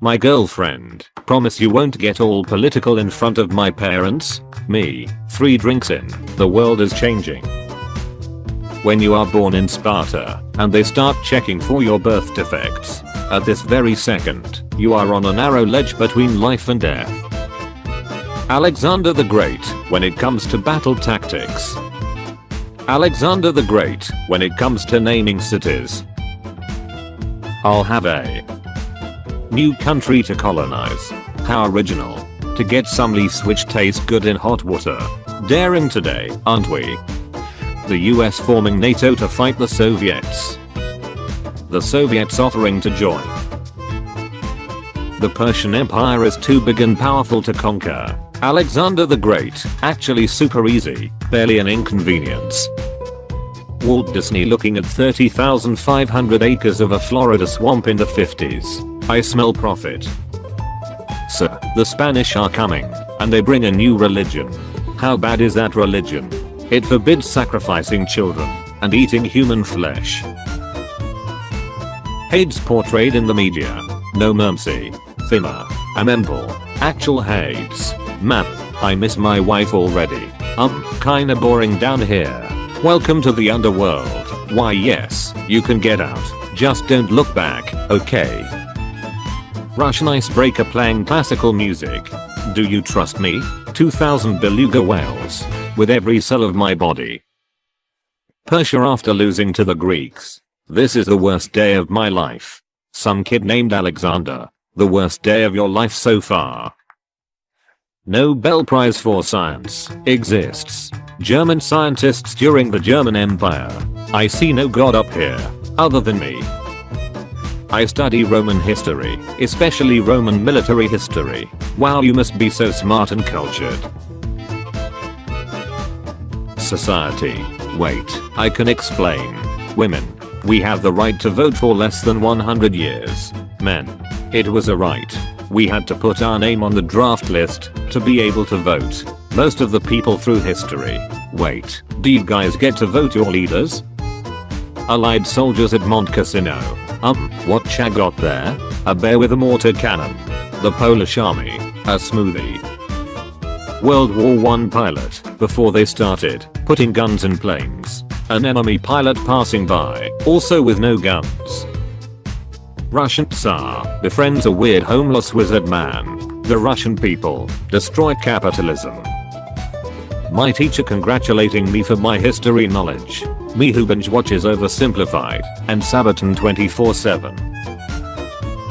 My girlfriend. Promise you won't get all political in front of my parents? Me. 3 drinks in. The world is changing. When you are born in Sparta, and they start checking for your birth defects, at this very second, you are on a narrow ledge between life and death. Alexander the Great, when it comes to battle tactics. Alexander the Great, when it comes to naming cities. I'll have a new country to colonize. How original. To get some leaves which taste good in hot water. Daring today, aren't we? The US forming NATO to fight the Soviets. The Soviets offering to join. The Persian Empire is too big and powerful to conquer. Alexander the Great, actually super easy, barely an inconvenience. Walt Disney looking at 30,500 acres of a Florida swamp in the 50s. I smell profit. Sir, the Spanish are coming, and they bring a new religion. How bad is that religion? It forbids sacrificing children and eating human flesh. AIDS portrayed in the media. No mercy. Thinner. Amemble. Actual AIDS. Man, I miss my wife already. Kinda boring down here. Welcome to the underworld. Why yes, you can get out. Just don't look back, okay? Russian icebreaker playing classical music. Do you trust me? 2000 beluga whales. With every cell of my body. Persia after losing to the Greeks. This is the worst day of my life. Some kid named Alexander. The worst day of your life so far. Nobel Prize for Science exists. German scientists during the German Empire. I see no god up here, other than me. I study Roman history, especially Roman military history. Wow, you must be so smart and cultured. Society. Wait, I can explain. Women. We have the right to vote for less than 100 years. Men. It was a right. We had to put our name on the draft list to be able to vote. Most of the people through history. Wait, do you guys get to vote your leaders? Allied soldiers at Mont Casino. What Cha got there? A bear with a mortar cannon. The Polish army. A smoothie. World War I pilot, before they started putting guns in planes. An enemy pilot passing by, also with no guns. Russian Tsar befriends a weird homeless wizard man. The Russian people destroy capitalism. My teacher congratulating me for my history knowledge. Me who binge watches Oversimplified and Sabaton 24/7.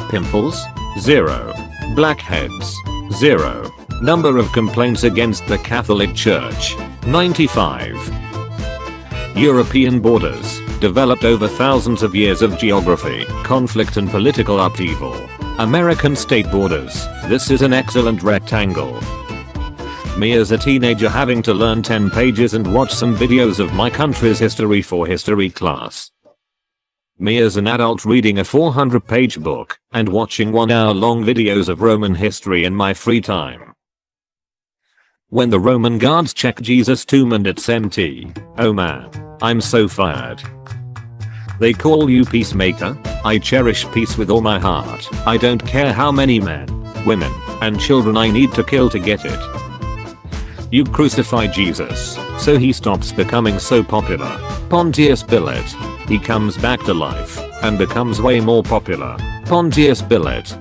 Pimples? 0. Blackheads? 0. Number of complaints against the Catholic Church? 95. European borders, developed over thousands of years of geography, conflict and political upheaval. American state borders, this is an excellent rectangle. Me as a teenager having to learn 10 pages and watch some videos of my country's history for history class. Me as an adult reading a 400-page book and watching 1-hour-long videos of Roman history in my free time. When the Roman guards check Jesus' tomb and it's empty. Oh man, I'm so fired. They call you peacemaker? I cherish peace with all my heart. I don't care how many men, women, and children I need to kill to get it. You crucify Jesus, so he stops becoming so popular. Pontius Pilate. He comes back to life, and becomes way more popular. Pontius Pilate.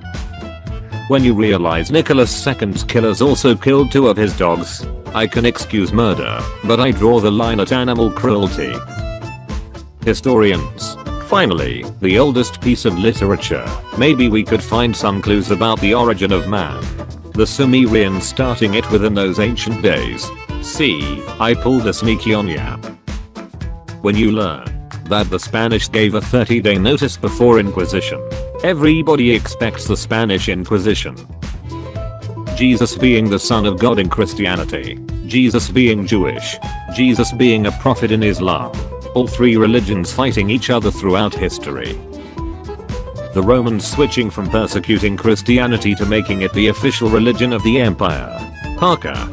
When you realize Nicholas II's killers also killed 2 of his dogs. I can excuse murder, but I draw the line at animal cruelty. Historians. Finally, the oldest piece of literature. Maybe we could find some clues about the origin of man. The Sumerians starting it within those ancient days. See, I pulled a sneaky on ya. When you learn that the Spanish gave a 30-day notice before Inquisition, everybody expects the Spanish Inquisition. Jesus being the Son of God in Christianity. Jesus being Jewish. Jesus being a prophet in Islam. All 3 religions fighting each other throughout history. The Romans switching from persecuting Christianity to making it the official religion of the empire. Parker.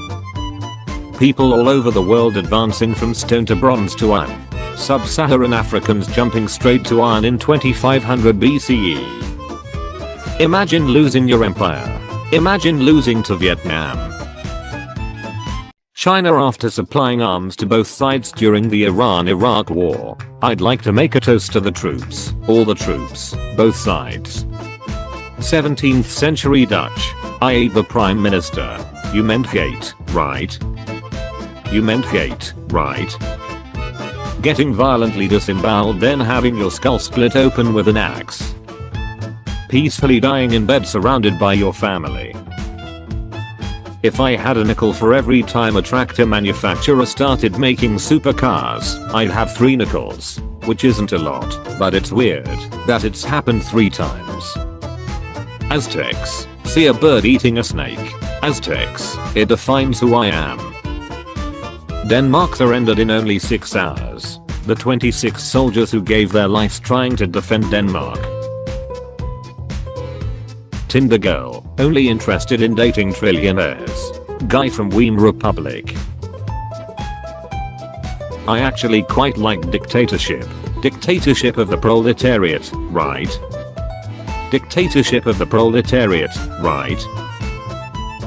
People all over the world advancing from stone to bronze to iron. Sub-Saharan Africans jumping straight to iron in 2500 BCE. Imagine losing your empire. Imagine losing to Vietnam. China after supplying arms to both sides during the Iran-Iraq war. I'd like to make a toast to the troops. All the troops. Both sides. 17th century Dutch. I ate the Prime Minister. You meant hate, right? You meant hate, right? Getting violently disemboweled then having your skull split open with an axe. Peacefully dying in bed surrounded by your family. If I had a nickel for every time a tractor manufacturer started making supercars, I'd have 3 nickels. Which isn't a lot, but it's weird that it's happened 3 times. Aztecs. See a bird eating a snake. Aztecs. It defines who I am. Denmark surrendered in only 6 hours. The 26 soldiers who gave their lives trying to defend Denmark. Tinder girl, only interested in dating trillionaires. Guy from Weem Republic. I actually quite like dictatorship. Dictatorship of the proletariat, right? Dictatorship of the proletariat, right?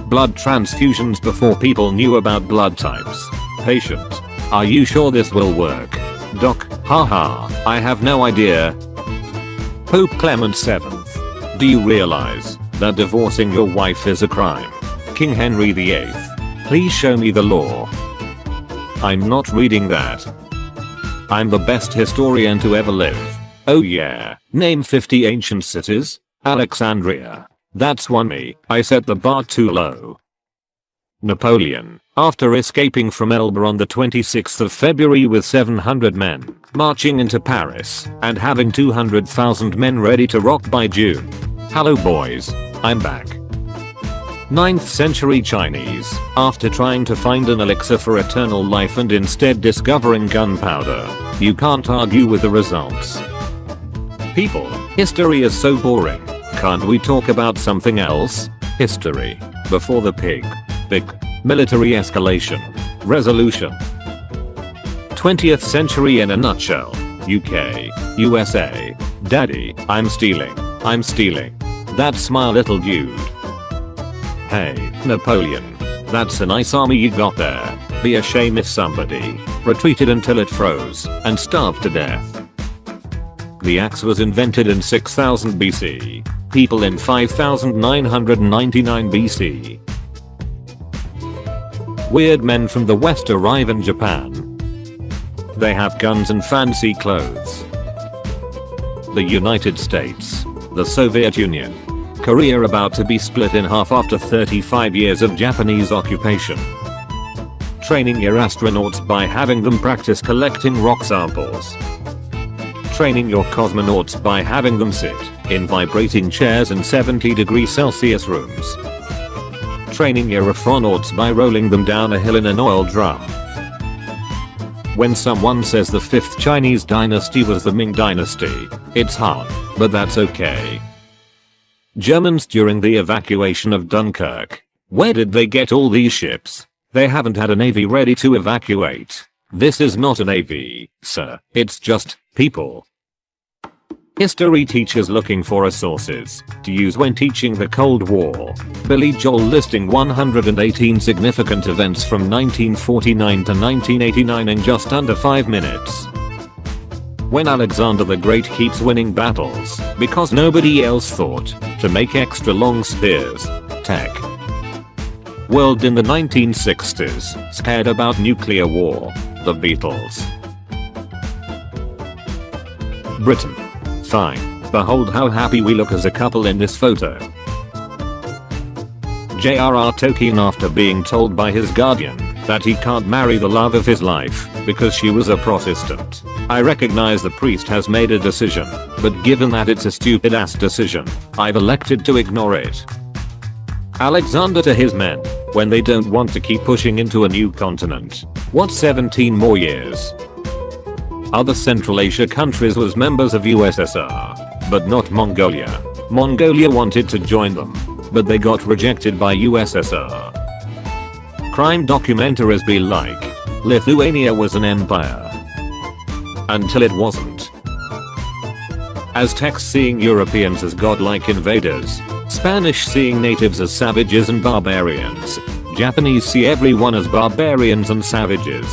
Blood transfusions before people knew about blood types. Patient. Are you sure this will work? Doc, haha, I have no idea. Pope Clement VII. Do you realize that divorcing your wife is a crime? King Henry VIII. Please show me the law. I'm not reading that. I'm the best historian to ever live. Oh yeah, name 50 ancient cities. Alexandria. That's one me, I set the bar too low. Napoleon, after escaping from Elba on the 26th of February with 700 men, marching into Paris, and having 200,000 men ready to rock by June. Hello boys, I'm back. 9th century Chinese, after trying to find an elixir for eternal life and instead discovering gunpowder. You can't argue with the results. People, history is so boring. Can't we talk about something else? History. Before the pig. Big. Military escalation. Resolution. 20th century in a nutshell. UK. USA. Daddy, I'm stealing. I'm stealing. That's my little dude. Hey, Napoleon. That's a nice army you got there. Be a shame if somebody retreated until it froze and starved to death. The axe was invented in 6000 BC. People in 5999 BC. Weird men from the West arrive in Japan. They have guns and fancy clothes. The United States. The Soviet Union. Korea about to be split in half after 35 years of Japanese occupation. Training your astronauts by having them practice collecting rock samples. Training your cosmonauts by having them sit in vibrating chairs in 70°C rooms. Training your astronauts by rolling them down a hill in an oil drum. When someone says the 5th Chinese dynasty was the Ming dynasty, it's hard, but that's okay. Germans during the evacuation of Dunkirk. Where did they get all these ships? They haven't had a navy ready to evacuate. This is not a navy, sir. It's just people. History teachers looking for sources to use when teaching the Cold War. Billy Joel listing 118 significant events from 1949 to 1989 in just under 5 minutes. When Alexander the Great keeps winning battles because nobody else thought to make extra long spears. Tech. World in the 1960s, scared about nuclear war. The Beatles. Britain. Fine. Behold how happy we look as a couple in this photo. J.R.R. Tolkien after being told by his guardian that he can't marry the love of his life because she was a Protestant. I recognize the priest has made a decision, but given that it's a stupid ass decision, I've elected to ignore it. Alexander to his men, when they don't want to keep pushing into a new continent. What 17 more years? Other Central Asia countries was members of USSR, but not Mongolia. Mongolia wanted to join them, but they got rejected by USSR. Crime documentaries be like, Lithuania was an empire. Until it wasn't. Aztecs seeing Europeans as godlike invaders. Spanish seeing natives as savages and barbarians. Japanese see everyone as barbarians and savages.